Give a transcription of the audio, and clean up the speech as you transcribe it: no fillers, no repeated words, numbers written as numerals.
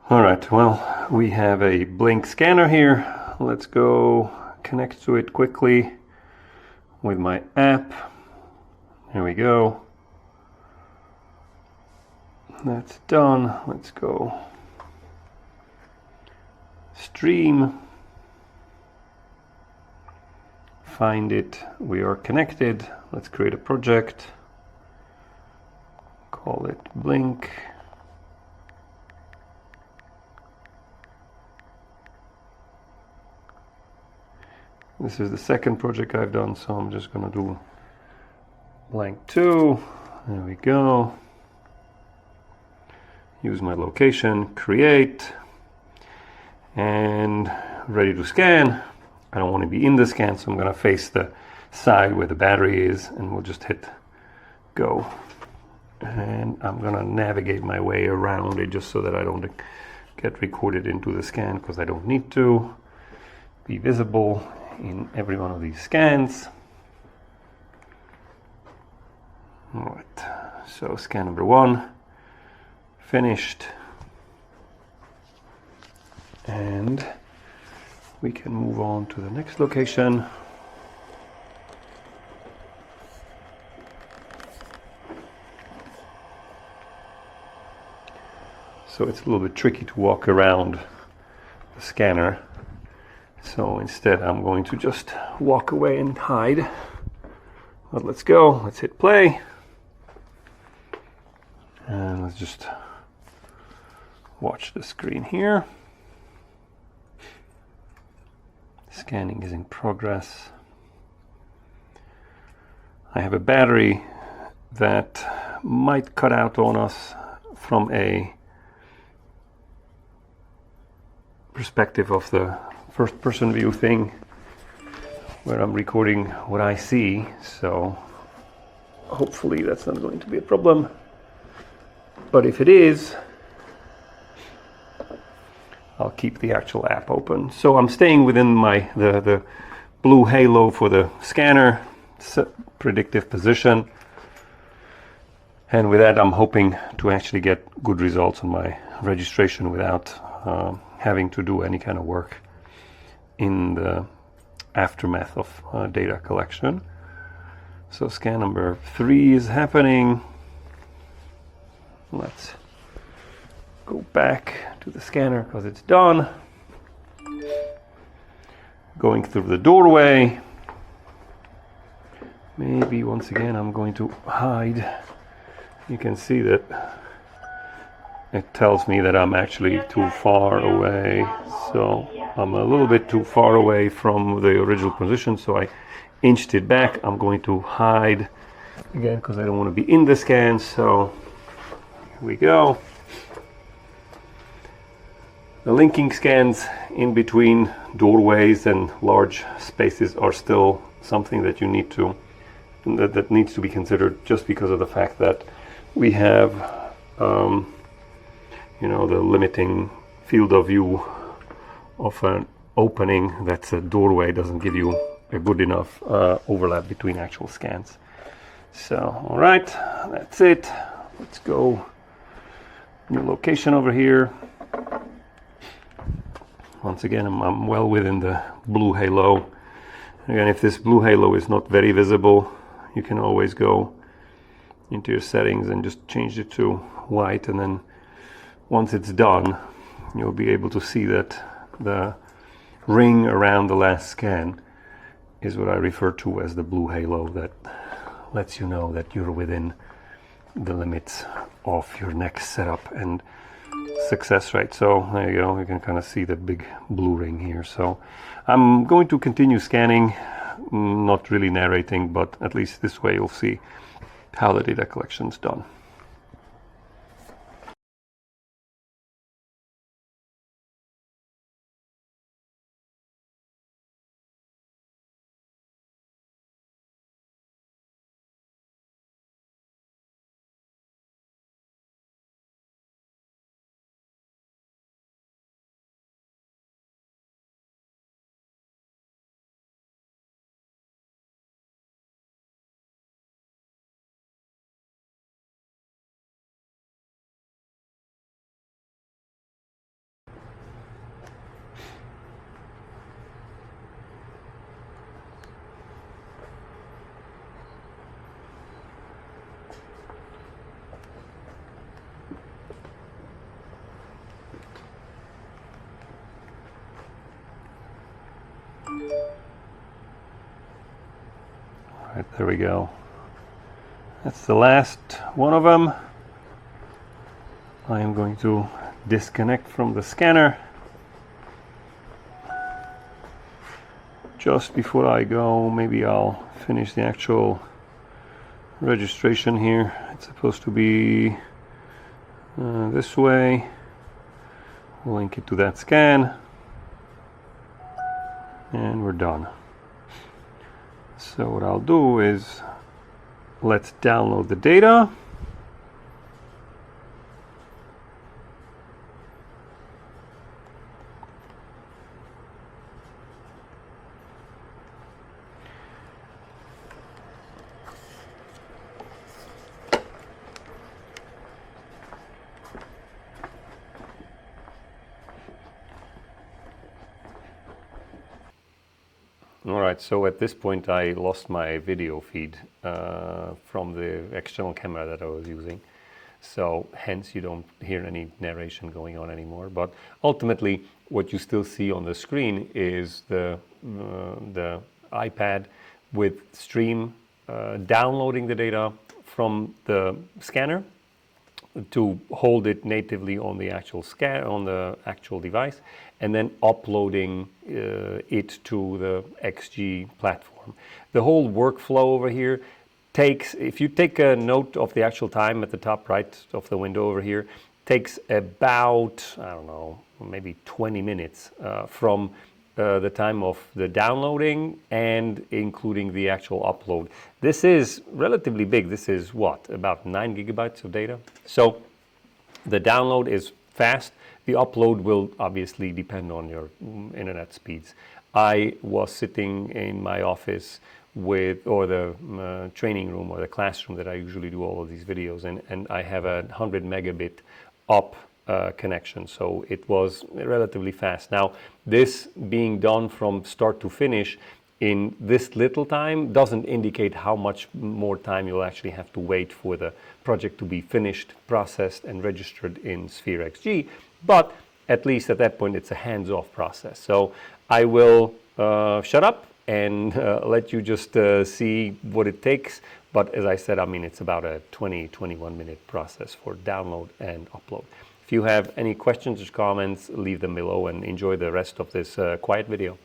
All right, well, we have a Blink scanner here. Let's go connect to it quickly with my app. Here we go. That's done. Let's go stream. Find it. We are connected. Let's create a project. Call it Blink. This is the second project I've done, so I'm just going to do blank 2. There we go. Use my location, create, and ready to scan. I don't want to be in the scan, so I'm going to face the side where the battery is, and we'll just hit go. And I'm going to navigate my way around it just so that I don't get recorded into the scan, because I don't need to be visible in every one of these scans. All right, so scan number 1 finished, and we can move on to the next location. So it's a little bit tricky to walk around the scanner. So instead I'm going to just walk away and hide. But let's go, let's hit play. And let's just watch the screen here. Scanning is in progress. I have a battery that might cut out on us from a perspective of the first person view thing, where I'm recording what I see, so hopefully that's not going to be a problem. But if it is, I'll keep the actual app open. So I'm staying within the blue halo for the scanner predictive position, and with that I'm hoping to actually get good results on my registration without having to do any kind of work in the aftermath of data collection. So scan number 3 is happening. Let's go back to the scanner because it's done. Going through the doorway. Maybe once again I'm going to hide. You can see that it tells me that I'm actually too far away. So I'm a little bit too far away from the original position, so I inched it back. I'm going to hide again because I don't want to be in the scan. So here we go. The linking scans in between doorways and large spaces are still something that you need to that needs to be considered, just because of the fact that we have the limiting field of view of an opening that's a doorway doesn't give you a good enough overlap between actual scans. So all right, that's it. Let's go new location over here. Once again, I'm well within the blue halo. Again, if this blue halo is not very visible, you can always go into your settings and just change it to white, and then once it's done, you'll be able to see that the ring around the last scan is what I refer to as the blue halo, that lets you know that you're within the limits of your next setup and success rate. So there you go, you can kind of see the big blue ring here. So I'm going to continue scanning, not really narrating, but at least this way you'll see how the data collection is done. There we go. That's the last one of them. I am going to disconnect from the scanner. Just before I go, maybe I'll finish the actual registration here. It's supposed to be this way. We'll link it to that scan, and we're done. So what I'll do is let's download the data. Alright, so at this point I lost my video feed from the external camera that I was using. So hence you don't hear any narration going on anymore. But ultimately what you still see on the screen is the iPad with Stream downloading the data from the scanner to hold it natively on the actual device, and then uploading it to the XG platform. The whole workflow over here takes, if you take a note of the actual time at the top right of the window over here, takes about, I don't know, maybe 20 minutes from the time of the downloading and including the actual upload. This is relatively big. This is what, about 9 gigabytes of data? So the download is fast. The upload will obviously depend on your internet speeds. I was sitting in my office with, or the training room or the classroom that I usually do all of these videos in, and I have a 100 megabit up connection, so it was relatively fast. Now, this being done from start to finish in this little time doesn't indicate how much more time you'll actually have to wait for the project to be finished, processed, and registered in Sphere XG, but at least at that point it's a hands-off process. So I will shut up and let you just see what it takes. But as I said, I mean, it's about a 20-21 minute process for download and upload. If you have any questions or comments, leave them below and enjoy the rest of this quiet video.